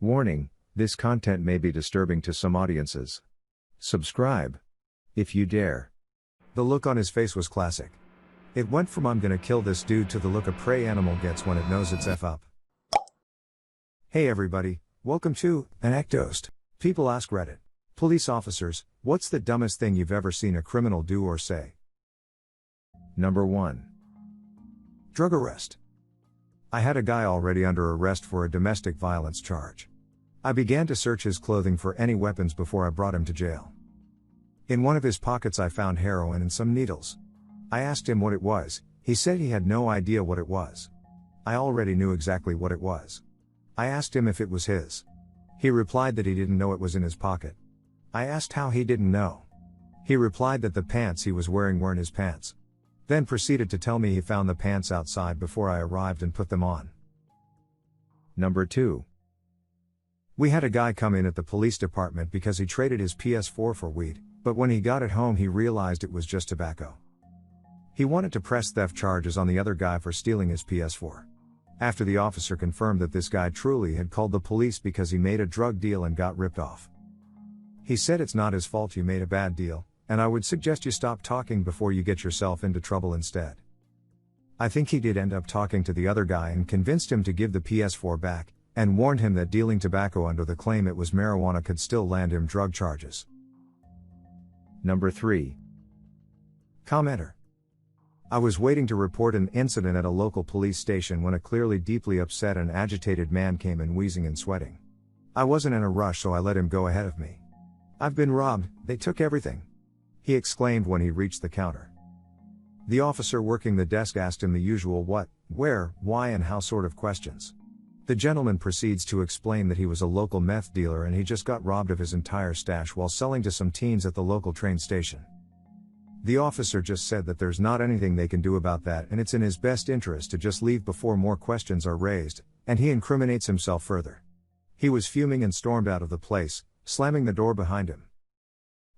Warning, this content may be disturbing to some audiences. Subscribe. If you dare. The look on his face was classic. It went from "I'm gonna kill this dude" to the look a prey animal gets when it knows it's F up. Hey everybody, welcome to ANECDOSED. People ask Reddit. Police officers, what's the dumbest thing you've ever seen a criminal do or say? Number 1. Drug arrest. I had a guy already under arrest for a domestic violence charge. I began to search his clothing for any weapons before I brought him to jail. In one of his pockets I found heroin and some needles. I asked him what it was. He said he had no idea what it was. I already knew exactly what it was. I asked him if it was his. He replied that he didn't know it was in his pocket. I asked how he didn't know. He replied that the pants he was wearing weren't his pants. Then proceeded to tell me he found the pants outside before I arrived and put them on. Number 2. We had a guy come in at the police department because he traded his PS4 for weed, but when he got it home he realized it was just tobacco. He wanted to press theft charges on the other guy for stealing his PS4. After the officer confirmed that this guy truly had called the police because he made a drug deal and got ripped off. He said it's not his fault you made a bad deal, and I would suggest you stop talking before you get yourself into trouble instead. I think he did end up talking to the other guy and convinced him to give the PS4 back, and warned him that dealing tobacco under the claim it was marijuana could still land him drug charges. Number 3. Commenter. I was waiting to report an incident at a local police station when a clearly deeply upset and agitated man came in wheezing and sweating. I wasn't in a rush, so I let him go ahead of me. "I've been robbed, they took everything," he exclaimed when he reached the counter. The officer working the desk asked him the usual what, where, why and how sort of questions. The gentleman proceeds to explain that he was a local meth dealer and he just got robbed of his entire stash while selling to some teens at the local train station. The officer just said that there's not anything they can do about that and it's in his best interest to just leave before more questions are raised, and he incriminates himself further. He was fuming and stormed out of the place, slamming the door behind him.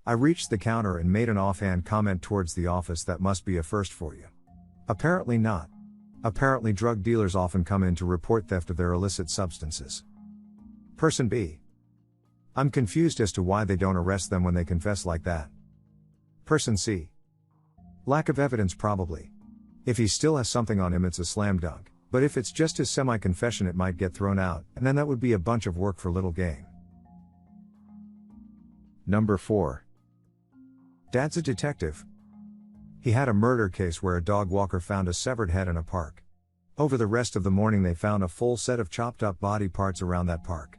I reached the counter and made an offhand comment towards the office that must be a first for you. Apparently not. Apparently drug dealers often come in to report theft of their illicit substances. Person B. I'm confused as to why they don't arrest them when they confess like that. Person C. Lack of evidence probably. If he still has something on him it's a slam dunk, but if it's just his semi-confession it might get thrown out, and then that would be a bunch of work for little gain. Number 4. Dad's a detective. He had a murder case where a dog walker found a severed head in a park. Over the rest of the morning they found a full set of chopped up body parts around that park.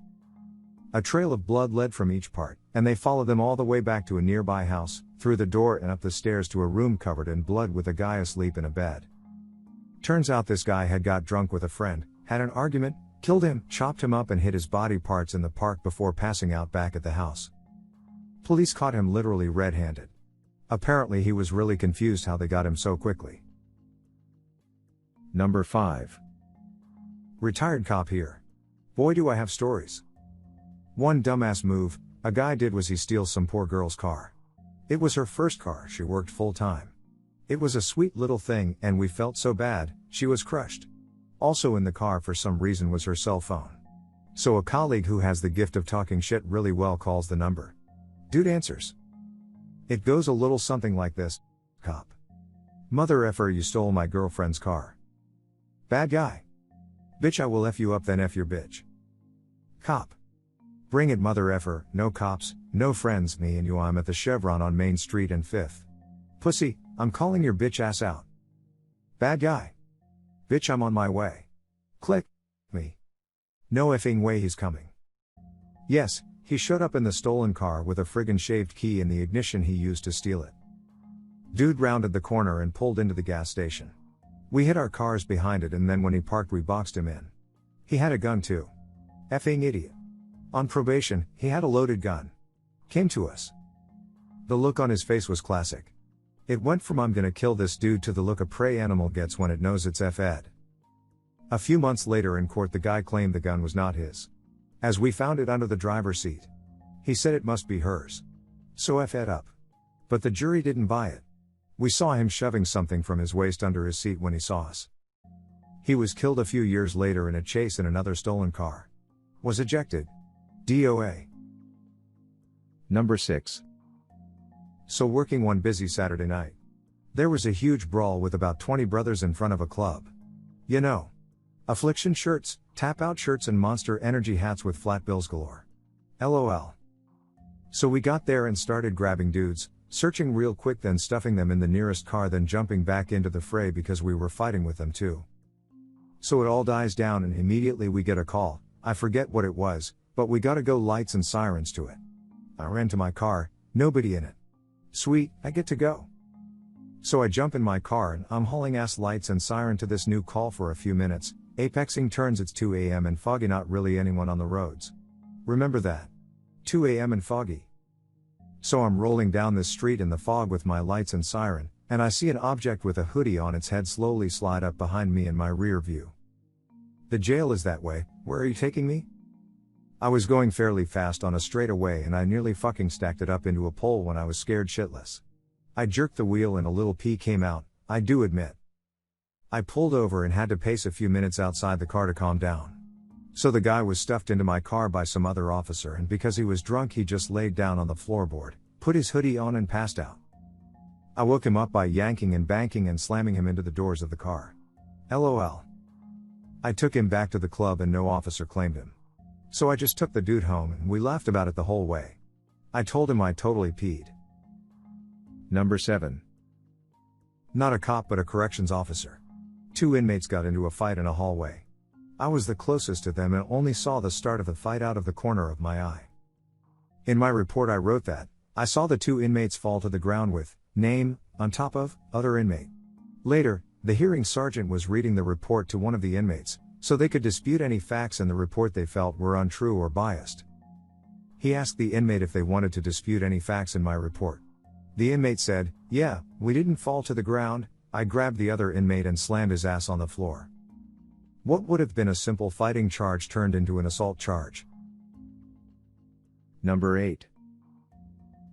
A trail of blood led from each part, and they followed them all the way back to a nearby house, through the door and up the stairs to a room covered in blood with a guy asleep in a bed. Turns out this guy had got drunk with a friend, had an argument, killed him, chopped him up and hid his body parts in the park before passing out back at the house. Police caught him literally red-handed. Apparently he was really confused how they got him so quickly. Number 5. Retired cop here. Boy do I have stories. One dumbass move a guy did was he steals some poor girl's car. It was her first car, she worked full time. It was a sweet little thing and we felt so bad, she was crushed. Also in the car for some reason was her cell phone. So a colleague who has the gift of talking shit really well calls the number. Dude answers. It goes a little something like this. Cop. Mother effer, you stole my girlfriend's car. Bad guy. Bitch, I will F you up then F your bitch. Cop. Bring it mother effer, no cops, no friends, me and you, I'm at the Chevron on Main Street and 5th. Pussy, I'm calling your bitch ass out. Bad guy. Bitch, I'm on my way. Click. Me. No effing way he's coming. Yes, he showed up in the stolen car with a friggin' shaved key in the ignition he used to steal it. Dude rounded the corner and pulled into the gas station. We hit our cars behind it and then when he parked we boxed him in. He had a gun too. Effing idiot. On probation, he had a loaded gun. Came to us. The look on his face was classic. It went from "I'm gonna kill this dude" to the look a prey animal gets when it knows it's F-ed. A few months later in court the guy claimed the gun was not his. As we found it under the driver's seat. He said it must be hers. So F-ed up. But the jury didn't buy it. We saw him shoving something from his waist under his seat when he saw us. He was killed a few years later in a chase in another stolen car. Was ejected. DOA. Number 6. So working one busy Saturday night. There was a huge brawl with about 20 brothers in front of a club. You know. Affliction shirts, tap out shirts and Monster Energy hats with flat bills galore. LOL. So we got there and started grabbing dudes, searching real quick then stuffing them in the nearest car then jumping back into the fray because we were fighting with them too. So it all dies down and immediately we get a call, I forget what it was, but we gotta go lights and sirens to it. I ran to my car, nobody in it. Sweet, I get to go. So I jump in my car and I'm hauling ass lights and siren to this new call for a few minutes, apexing turns it's 2 a.m. and foggy not really anyone on the roads. Remember that. 2 a.m. and foggy. So I'm rolling down this street in the fog with my lights and siren, and I see an object with a hoodie on its head slowly slide up behind me in my rear view. The jail is that way, where are you taking me? I was going fairly fast on a straightaway and I nearly fucking stacked it up into a pole when I was scared shitless. I jerked the wheel and a little pee came out, I do admit. I pulled over and had to pace a few minutes outside the car to calm down. So the guy was stuffed into my car by some other officer and because he was drunk he just laid down on the floorboard, put his hoodie on and passed out. I woke him up by yanking and banking and slamming him into the doors of the car. LOL. I took him back to the club and no officer claimed him. So I just took the dude home and we laughed about it the whole way. I told him I totally peed. Number 7. Not a cop but a corrections officer. 2 inmates got into a fight in a hallway. I was the closest to them and only saw the start of the fight out of the corner of my eye. In my report I wrote that, I saw the 2 inmates fall to the ground with, name, on top of, other inmate. Later, the hearing sergeant was reading the report to one of the inmates, so they could dispute any facts in the report they felt were untrue or biased. He asked the inmate if they wanted to dispute any facts in my report. The inmate said, yeah, we didn't fall to the ground. I grabbed the other inmate and slammed his ass on the floor. What would have been a simple fighting charge turned into an assault charge. Number 8.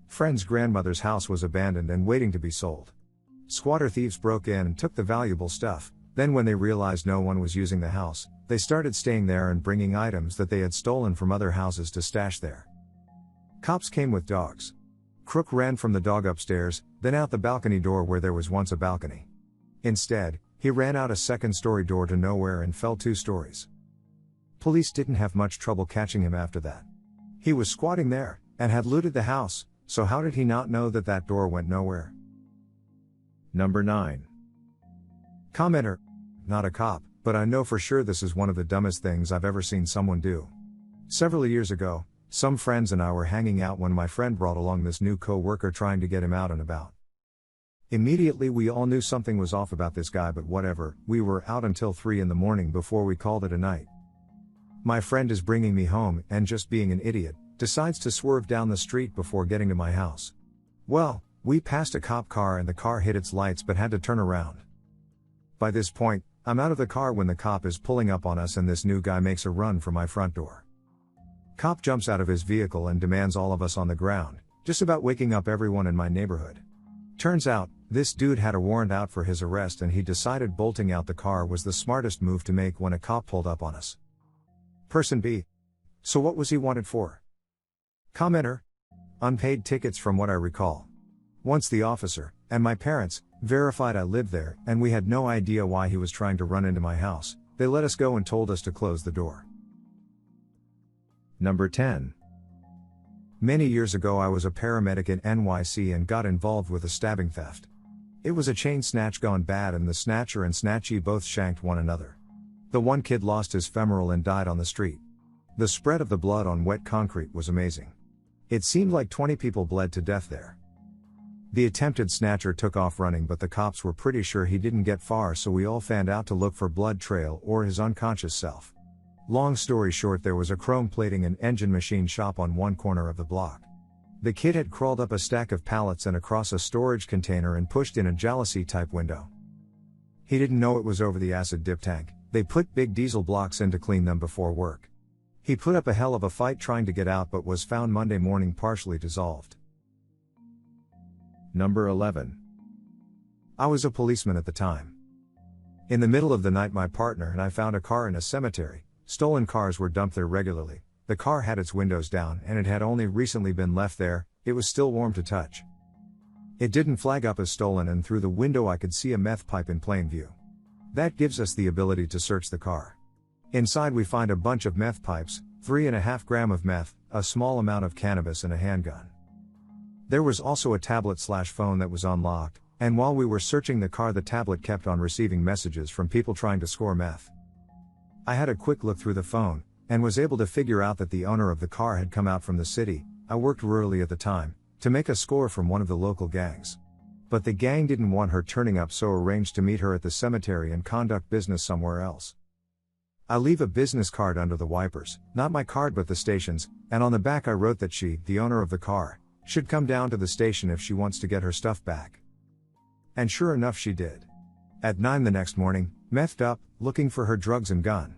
Friend's grandmother's house was abandoned and waiting to be sold. Squatter thieves broke in and took the valuable stuff, then when they realized no one was using the house, they started staying there and bringing items that they had stolen from other houses to stash there. Cops came with dogs. Crook ran from the dog upstairs, then out the balcony door where there was once a balcony. Instead, he ran out a second-story door to nowhere and fell 2 stories. Police didn't have much trouble catching him after that. He was squatting there, and had looted the house, so how did he not know that that door went nowhere? Number 9. Commenter. Not a cop, but I know for sure this is one of the dumbest things I've ever seen someone do. Several years ago, some friends and I were hanging out when my friend brought along this new co-worker trying to get him out and about. Immediately we all knew something was off about this guy, but whatever, we were out until 3 in the morning before we called it a night. My friend is bringing me home and just being an idiot, decides to swerve down the street before getting to my house. Well, we passed a cop car and the car hit its lights but had to turn around. By this point, I'm out of the car when the cop is pulling up on us and this new guy makes a run for my front door. Cop jumps out of his vehicle and demands all of us on the ground, just about waking up everyone in my neighborhood. Turns out, this dude had a warrant out for his arrest and he decided bolting out the car was the smartest move to make when a cop pulled up on us. Person B. So what was he wanted for? Commenter. Unpaid tickets from what I recall. Once the officer, and my parents, verified I lived there and we had no idea why he was trying to run into my house, they let us go and told us to close the door. Number 10. Many years ago I was a paramedic in NYC and got involved with a stabbing theft. It was a chain snatch gone bad and the snatcher and snatchee both shanked one another. The one kid lost his femoral and died on the street. The spread of the blood on wet concrete was amazing. It seemed like 20 people bled to death there. The attempted snatcher took off running but the cops were pretty sure he didn't get far, so we all fanned out to look for blood trail or his unconscious self. Long story short, there was a chrome plating and engine machine shop on one corner of the block. The kid had crawled up a stack of pallets and across a storage container and pushed in a jalousie type window. He didn't know it was over the acid dip tank. They put big diesel blocks in to clean them before work. He put up a hell of a fight trying to get out but was found Monday morning partially dissolved. Number 11. I was a policeman at the time. In the middle of the night my partner and I found a car in a cemetery. Stolen cars were dumped there regularly, The car had its windows down and it had only recently been left there, it was still warm to touch. It didn't flag up as stolen, and through the window I could see a meth pipe in plain view. That gives us the ability to search the car. Inside we find a bunch of meth pipes, 3.5 grams of meth, a small amount of cannabis and a handgun. There was also a tablet/phone that was unlocked, and while we were searching the car the tablet kept on receiving messages from people trying to score meth. I had a quick look through the phone, and was able to figure out that the owner of the car had come out from the city, I worked rurally at the time, to make a score from one of the local gangs. But the gang didn't want her turning up, so arranged to meet her at the cemetery and conduct business somewhere else. I leave a business card under the wipers, not my card but the station's, and on the back I wrote that she, the owner of the car, should come down to the station if she wants to get her stuff back. And sure enough she did. At 9 the next morning, methed up, looking for her drugs and gun.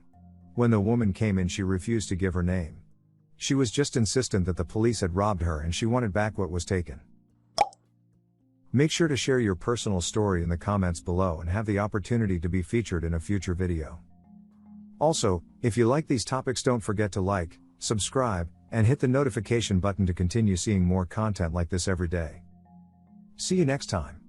When the woman came in she refused to give her name. She was just insistent that the police had robbed her and she wanted back what was taken. Make sure to share your personal story in the comments below and have the opportunity to be featured in a future video. Also, if you like these topics, don't forget to like, subscribe, and hit the notification button to continue seeing more content like this every day. See you next time.